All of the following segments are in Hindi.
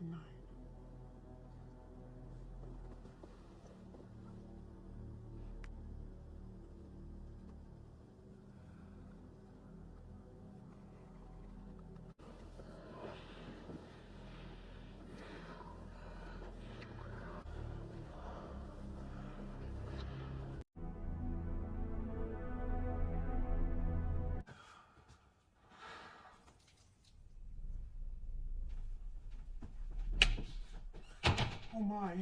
9. Oh my,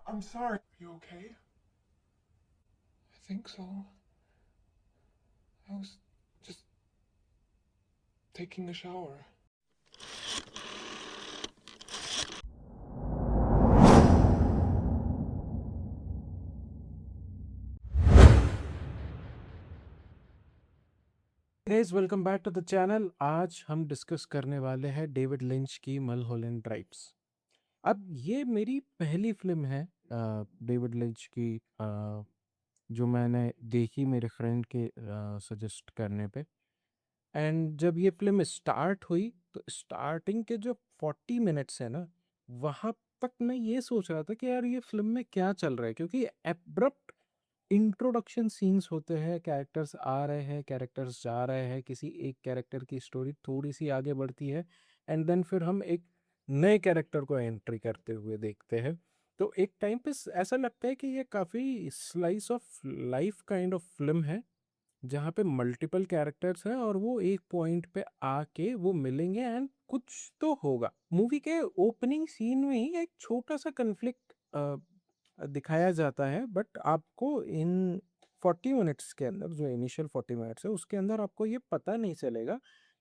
I'm sorry. Are you okay? I think so. I was just taking a shower. Guys welcome back to the channel. आज हम डिस्कस करने वाले हैं डेविड लिंच की मलहोलैंड ड्राइव्स। अब ये मेरी पहली फिल्म है डेविड लिंच की, जो मैंने देखी मेरे फ्रेंड के सजेस्ट करने पे। एंड जब ये फिल्म स्टार्ट हुई तो स्टार्टिंग के जो 40 मिनट्स है ना, वहाँ तक मैं ये सोच रहा था कि यार ये फिल्म में क्या चल रहा है, क्योंकि एब्रप्ट इंट्रोडक्शन सीन्स होते हैं, कैरेक्टर्स आ रहे हैं, कैरेक्टर्स जा रहे हैं, किसी एक कैरेक्टर की स्टोरी थोड़ी सी आगे बढ़ती है एंड देन फिर हम एक नए कैरेक्टर को एंट्री करते हुए देखते हैं। तो एक टाइम पे ऐसा लगता है कि ये काफ़ी slice of life kind of film है, जहाँ पे मल्टीपल कैरेक्टर्स हैं और वो एक पॉइंट पे आके वो मिलेंगे एंड कुछ तो होगा। मूवी के ओपनिंग सीन में ही एक छोटा सा कन्फ्लिक्ट दिखाया जाता है, बट आपको इन 40 मिनट्स के अंदर, जो इनिशियल 40 मिनट्स है उसके अंदर, आपको ये पता नहीं चलेगा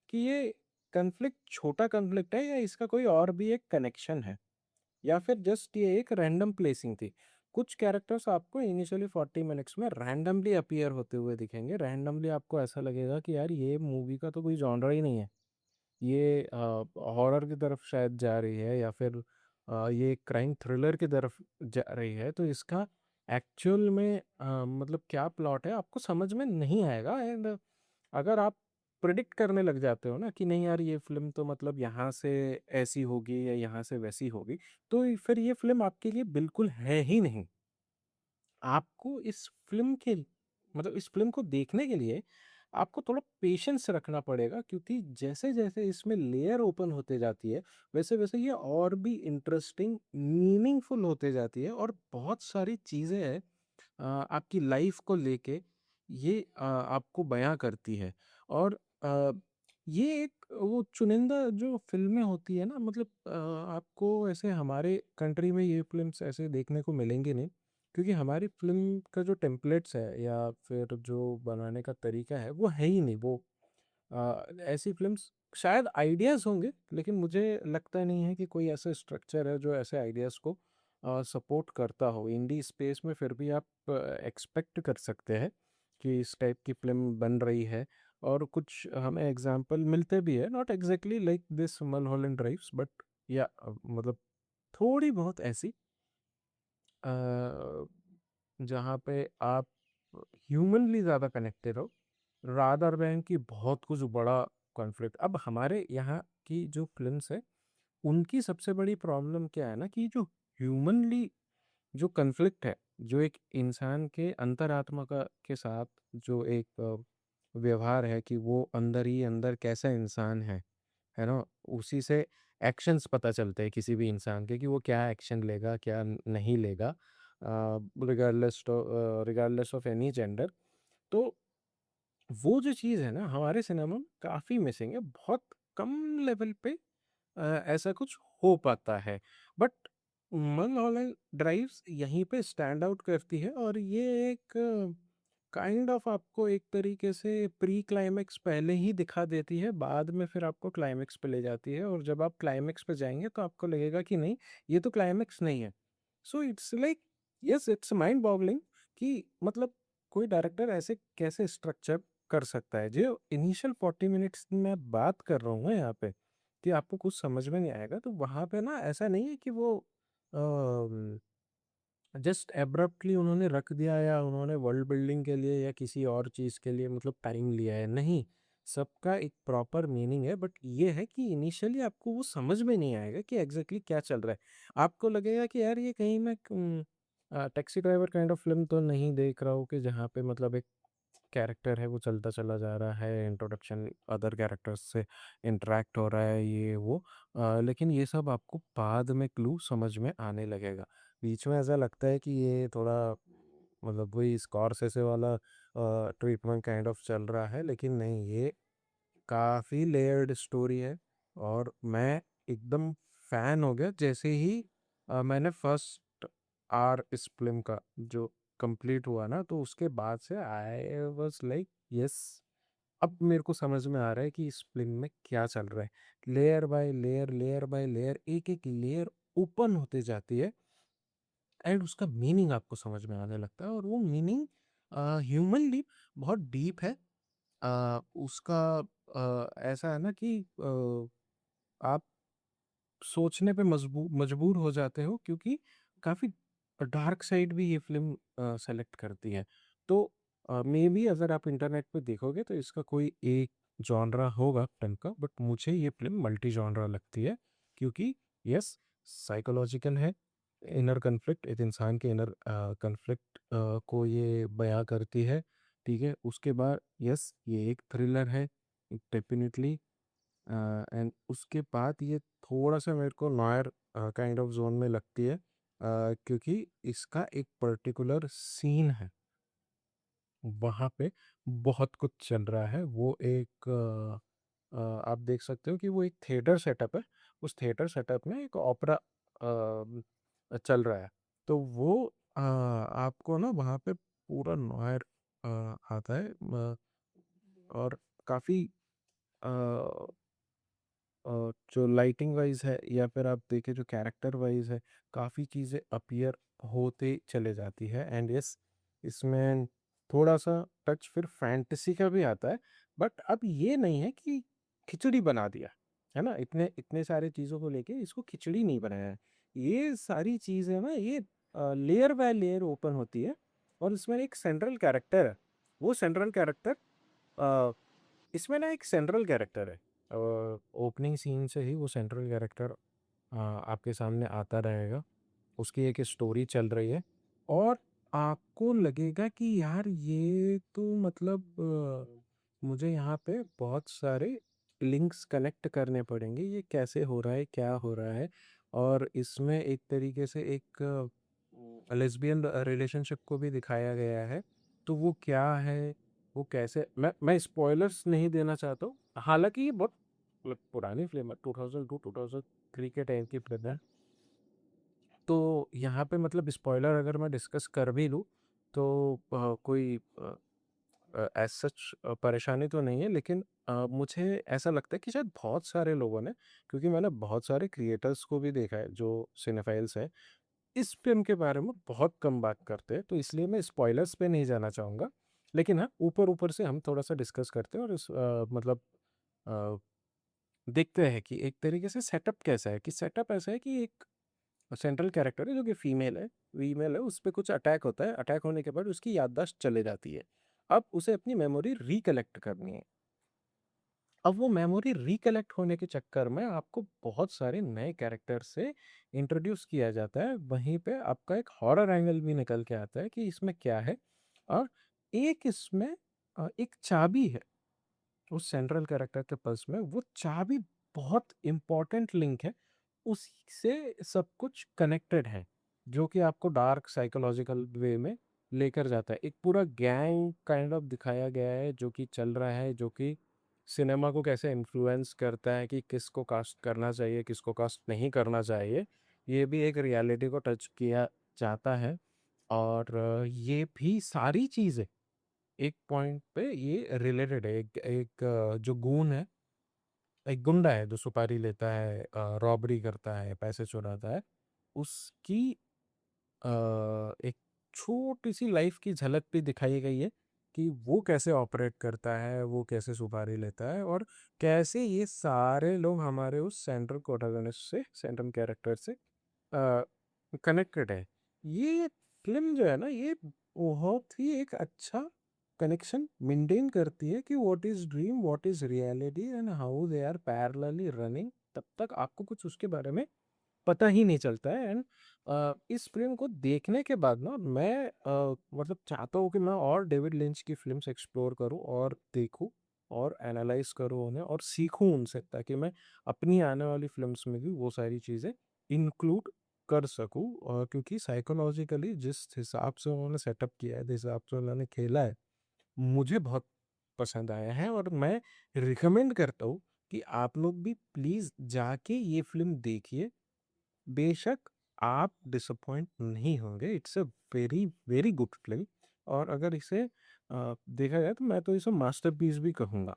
कि ये कन्फ्लिक्ट छोटा कन्फ्लिक्ट है या इसका कोई और भी एक कनेक्शन है, या फिर जस्ट ये एक रैंडम प्लेसिंग थी। कुछ कैरेक्टर्स आपको इनिशियली 40 मिनट्स में रैंडमली अपीयर होते हुए दिखेंगे। रैंडमली आपको ऐसा लगेगा कि यार ये मूवी का तो कोई जॉनरा ही नहीं है, ये हॉरर की तरफ शायद जा रही है या फिर ये क्राइम थ्रिलर की तरफ जा रही है। तो इसका एक्चुअल में मतलब क्या प्लॉट है आपको समझ में नहीं आएगा। एंड अगर आप प्रिडिक्ट करने लग जाते हो ना कि नहीं यार ये फिल्म तो मतलब यहाँ से ऐसी होगी या यहाँ से वैसी होगी, तो फिर ये फिल्म आपके लिए बिल्कुल है ही नहीं। आपको इस फ़िल्म के मतलब इस फ़िल्म को देखने के लिए आपको थोड़ा पेशेंस रखना पड़ेगा, क्योंकि जैसे-जैसे इसमें लेयर ओपन होते जाती है, वैसे-वैसे ये और भी इंटरेस्टिंग, मीनिंगफुल होते जाती है और बहुत सारी चीज़ें हैं आपकी लाइफ़ को लेके ये आपको बयाँ करती है। और ये एक वो चुनिंदा जो फ़िल्में होती है ना, मतलब आपको ऐसे हमारे कंट्री में ये फ़िल्म्स ऐसे देखने को मिलेंगी नहीं, क्योंकि हमारी फ़िल्म का जो टेम्पलेट्स है या फिर जो बनाने का तरीका है वो है ही नहीं। वो ऐसी फ़िल्म्स शायद आइडियाज़ होंगे, लेकिन मुझे लगता नहीं है कि कोई ऐसा स्ट्रक्चर है जो ऐसे आइडियाज़ को सपोर्ट करता हो। इंडी स्पेस में फिर भी आप एक्सपेक्ट कर सकते हैं कि इस टाइप की फ़िल्म बन रही है, और कुछ हमें एग्ज़ाम्पल मिलते भी हैं, not exactly like this Mulholland Drives, but या मतलब थोड़ी बहुत ऐसी अ, जहाँ पे आप ह्यूमनली ज़्यादा कनेक्टेड हो, रादर देन कि बहुत कुछ बड़ा कॉन्फ्लिक्ट। अब हमारे यहाँ की जो फ़िल्म्स है, उनकी सबसे बड़ी प्रॉब्लम क्या है ना कि जो ह्यूमनली जो कॉन्फ्लिक्ट है, जो एक इंसान के अंतरात्मा का के साथ जो एक व्यवहार है कि वो अंदर ही अंदर कैसा इंसान है ना? उसी से एक्शंस पता चलते हैं किसी भी इंसान के कि वो क्या एक्शन लेगा, क्या नहीं लेगा, रिगार्डलेस ऑफ एनी जेंडर। तो वो जो चीज़ है ना हमारे सिनेमा में काफ़ी मिसिंग है। बहुत कम लेवल पे ऐसा कुछ हो पाता है। बट मल्हौलैंड ड्राइव्स यहीं पे स्टैंड आउट करती है, और ये एक काइंड ऑफ आपको एक तरीके से प्री क्लाइमेक्स पहले ही दिखा देती है, बाद में फिर आपको क्लाइमेक्स पे ले जाती है, और जब आप क्लाइमेक्स पे जाएँगे तो आपको लगेगा कि नहीं, ये तो क्लाइमेक्स नहीं है। So it's like, yes it's mind boggling कि मतलब कोई डायरेक्टर ऐसे कैसे स्ट्रक्चर कर सकता है। जो इनिशियल 40 मिनट्स की मैं बात कर रहा हूँ ना यहाँ पे, कि आपको कुछ समझ में नहीं आएगा, तो वहाँ पे ना ऐसा नहीं है कि वो जस्ट एब्रप्टली उन्होंने रख दिया या उन्होंने वर्ल्ड बिल्डिंग के लिए या किसी और चीज़ के लिए मतलब टाइम लिया है, नहीं। सबका एक प्रॉपर मीनिंग है, बट ये है कि इनिशियली आपको वो समझ में नहीं आएगा कि एग्जैक्टली क्या चल रहा है। आपको लगेगा कि यार ये कहीं मैं taxi driver kind of film तो नहीं देख रहा हूँ कि जहाँ पे मतलब एक कैरेक्टर है वो चलता चला जा रहा है, इंट्रोडक्शन अदर कैरेक्टर्स से इंटरेक्ट हो रहा है, ये वो। लेकिन ये सब आपको बाद में क्लू समझ में आने लगेगा। बीच में ऐसा लगता है कि ये थोड़ा मतलब वही स्कॉर्सेसे वाला ट्रीटमेंट काइंड ऑफ चल रहा है, लेकिन नहीं, ये काफ़ी लेयर्ड स्टोरी है। और मैं एकदम फैन हो गया जैसे ही मैंने फर्स्ट आर इस फिल्म का जो कंप्लीट हुआ ना, तो उसके बाद से आई वाज लाइक यस, अब मेरे को समझ में आ रहा है कि इस फिल्म में क्या चल रहा है। लेयर बाय लेयर एक एक लेयर ओपन होते जाती है, एंड उसका मीनिंग आपको समझ में आने लगता है, और वो मीनिंग ह्यूमनली बहुत डीप है। उसका ऐसा है ना कि आप सोचने पे मजबूर हो जाते हो, क्योंकि काफ़ी डार्क साइड भी ये फ़िल्म सेलेक्ट करती है। तो मे बी अगर आप इंटरनेट पे देखोगे तो इसका कोई एक जॉनरा होगा फ़िल्म का, बट मुझे ये फ़िल्म मल्टी जॉनरा लगती है, क्योंकि यस, साइकोलॉजिकल है, इनर कॉन्फ्लिक्ट, एक इंसान के इनर कॉन्फ्लिक्ट को ये बयाँ करती है, ठीक है? उसके बाद यस, ये एक थ्रिलर है, डेफ़िनिटली। एंड उसके बाद ये थोड़ा-सा मेरे को नॉयर काइंड ऑफ ज़ोन में लगती है, क्योंकि इसका एक पर्टिकुलर सीन है, वहाँ पे बहुत कुछ चल रहा है। वो एक आप देख सकते हो कि वो एक थिएटर सेटअप है। उस थिएटर सेटअप में एक ओपेरा चल रहा है। तो वो आपको ना वहाँ पे पूरा नॉयर आता है, और काफ़ी अ जो लाइटिंग वाइज है, या फिर आप देखें जो कैरेक्टर वाइज है, काफ़ी चीज़ें अपीयर होते चले जाती है। एंड यस, इसमें थोड़ा सा टच फिर फैंटेसी का भी आता है, बट अब ये नहीं है कि खिचड़ी बना दिया है ना, इतने इतने सारे चीज़ों को लेके इसको खिचड़ी नहीं बनाया है। ये सारी चीज़ें ना, ये लेयर बाय लेयर ओपन होती है, और इसमें एक सेंट्रल कैरेक्टर है। वो सेंट्रल कैरेक्टर इसमें ना एक सेंट्रल कैरेक्टर है, ओपनिंग सीन से ही वो सेंट्रल कैरेक्टर आपके सामने आता रहेगा। उसकी एक स्टोरी चल रही है, और आपको लगेगा कि यार ये तो मतलब मुझे यहाँ पे बहुत सारे लिंक्स कनेक्ट करने पड़ेंगे, ये कैसे हो रहा है, क्या हो रहा है। और इसमें एक तरीके से एक लेस्बियन रिलेशनशिप को भी दिखाया गया है। तो वो क्या है, वो कैसे, मैं स्पॉयलर्स नहीं देना चाहता हूँ, हालांकि ये बहुत मतलब पुरानी फिल्म है, 2002 2003 के टाइम की फिल्म है। तो यहाँ पे मतलब स्पॉइलर अगर मैं डिस्कस कर भी लूँ, तो कोई एज सच परेशानी तो नहीं है, लेकिन मुझे ऐसा लगता है कि शायद बहुत सारे लोगों ने, क्योंकि मैंने बहुत सारे क्रिएटर्स को भी देखा है जो सिनेफाइल्स हैं, इस फ़िल्म के बारे में बहुत कम बात करते हैं, तो इसलिए मैं स्पॉयलर्स पे नहीं जाना चाहूँगा। लेकिन हाँ, ऊपर-ऊपर से हम थोड़ा-सा डिस्कस करते हैं, और इस मतलब अ, देखते हैं कि एक तरीके से सेटअप कैसा है, कि सेटअप ऐसा है कि एक सेंट्रल कैरेक्टर है जो कि फीमेल है, उस पे कुछ अटैक होता है, अटैक होने के बाद उसकी याददाश्त चले जाती है। अब उसे अपनी मेमोरी रिकलेक्ट करनी है। अब वो मेमोरी रिकलेक्ट होने के चक्कर में आपको बहुत सारे नए कैरेक्टर से इंट्रोड्यूस किया जाता है। वहीं पे आपका एक हॉरर एंगल भी निकल के आता है कि इसमें क्या है। और एक इसमें एक चाबी है उस सेंट्रल कैरेक्टर के पर्स में, वो चाबी बहुत इम्पोर्टेंट लिंक है, उसी से सब कुछ कनेक्टेड है, जो कि आपको डार्क साइकोलॉजिकल वे में लेकर जाता है। एक पूरा गैंग काइंड ऑफ दिखाया गया है जो कि चल रहा है, जो कि सिनेमा को कैसे इन्फ्लुएंस करता है कि किसको कास्ट करना चाहिए, किसको कास्ट नहीं करना चाहिए। ये भी एक रियलिटी को टच किया जाता है। और ये भी सारी चीज़ें एक पॉइंट पे ये रिलेटेड है। जो गून है, एक गुंडा है जो सुपारी लेता है, रॉबरी करता है, पैसे चुराता है, उसकी अ, एक छोटी सी लाइफ की झलक भी दिखाई गई है कि वो कैसे ऑपरेट करता है, वो कैसे सुपारी लेता है, और कैसे ये सारे लोग हमारे उस सेंट्रल प्रोटैगनिस्ट से, सेंट्रल कैरेक्टर से कनेक्टेड है। ये फिल्म जो है ना, ये बहुत ही एक अच्छा कनेक्शन मेंटेन करती है कि what is dream, what is reality and how they are parallelly running, तब तक आपको कुछ उसके बारे में पता ही नहीं चलता है। एंड इस फिल्म को देखने के बाद ना मैं मतलब चाहता हूँ कि मैं और डेविड लिंच की फिल्म्स एक्सप्लोर करूँ और देखूँ और एनालाइज करूँ उन्हें और सीखूँ उनसे, ताकि मैं अपनी आने वाली फिल्म्स में भी वो सारी चीज़ें इंक्लूड कर सकूँ। और क्योंकि साइकोलॉजिकली जिस हिसाब से उन्होंने सेटअप किया है, जिस हिसाब से उन्होंने खेला है, मुझे बहुत पसंद आया है। और मैं रिकमेंड करता हूँ कि आप लोग भी प्लीज़ जाके ये फिल्म देखिए। बेशक आप डिसअपॉइंट नहीं होंगे, it's a very very good film. और अगर इसे देखा जाए तो मैं तो इसे मास्टरपीस भी कहूँगा।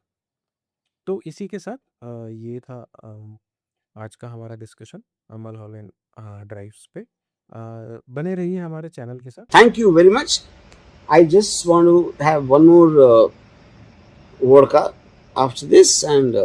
तो इसी के साथ ये था आज का हमारा डिस्कशन मल्होलैंड ड्राइव्स पे। बने रहिए हमारे चैनल के साथ। Thank you very much. I just want to have one more vodka after this, and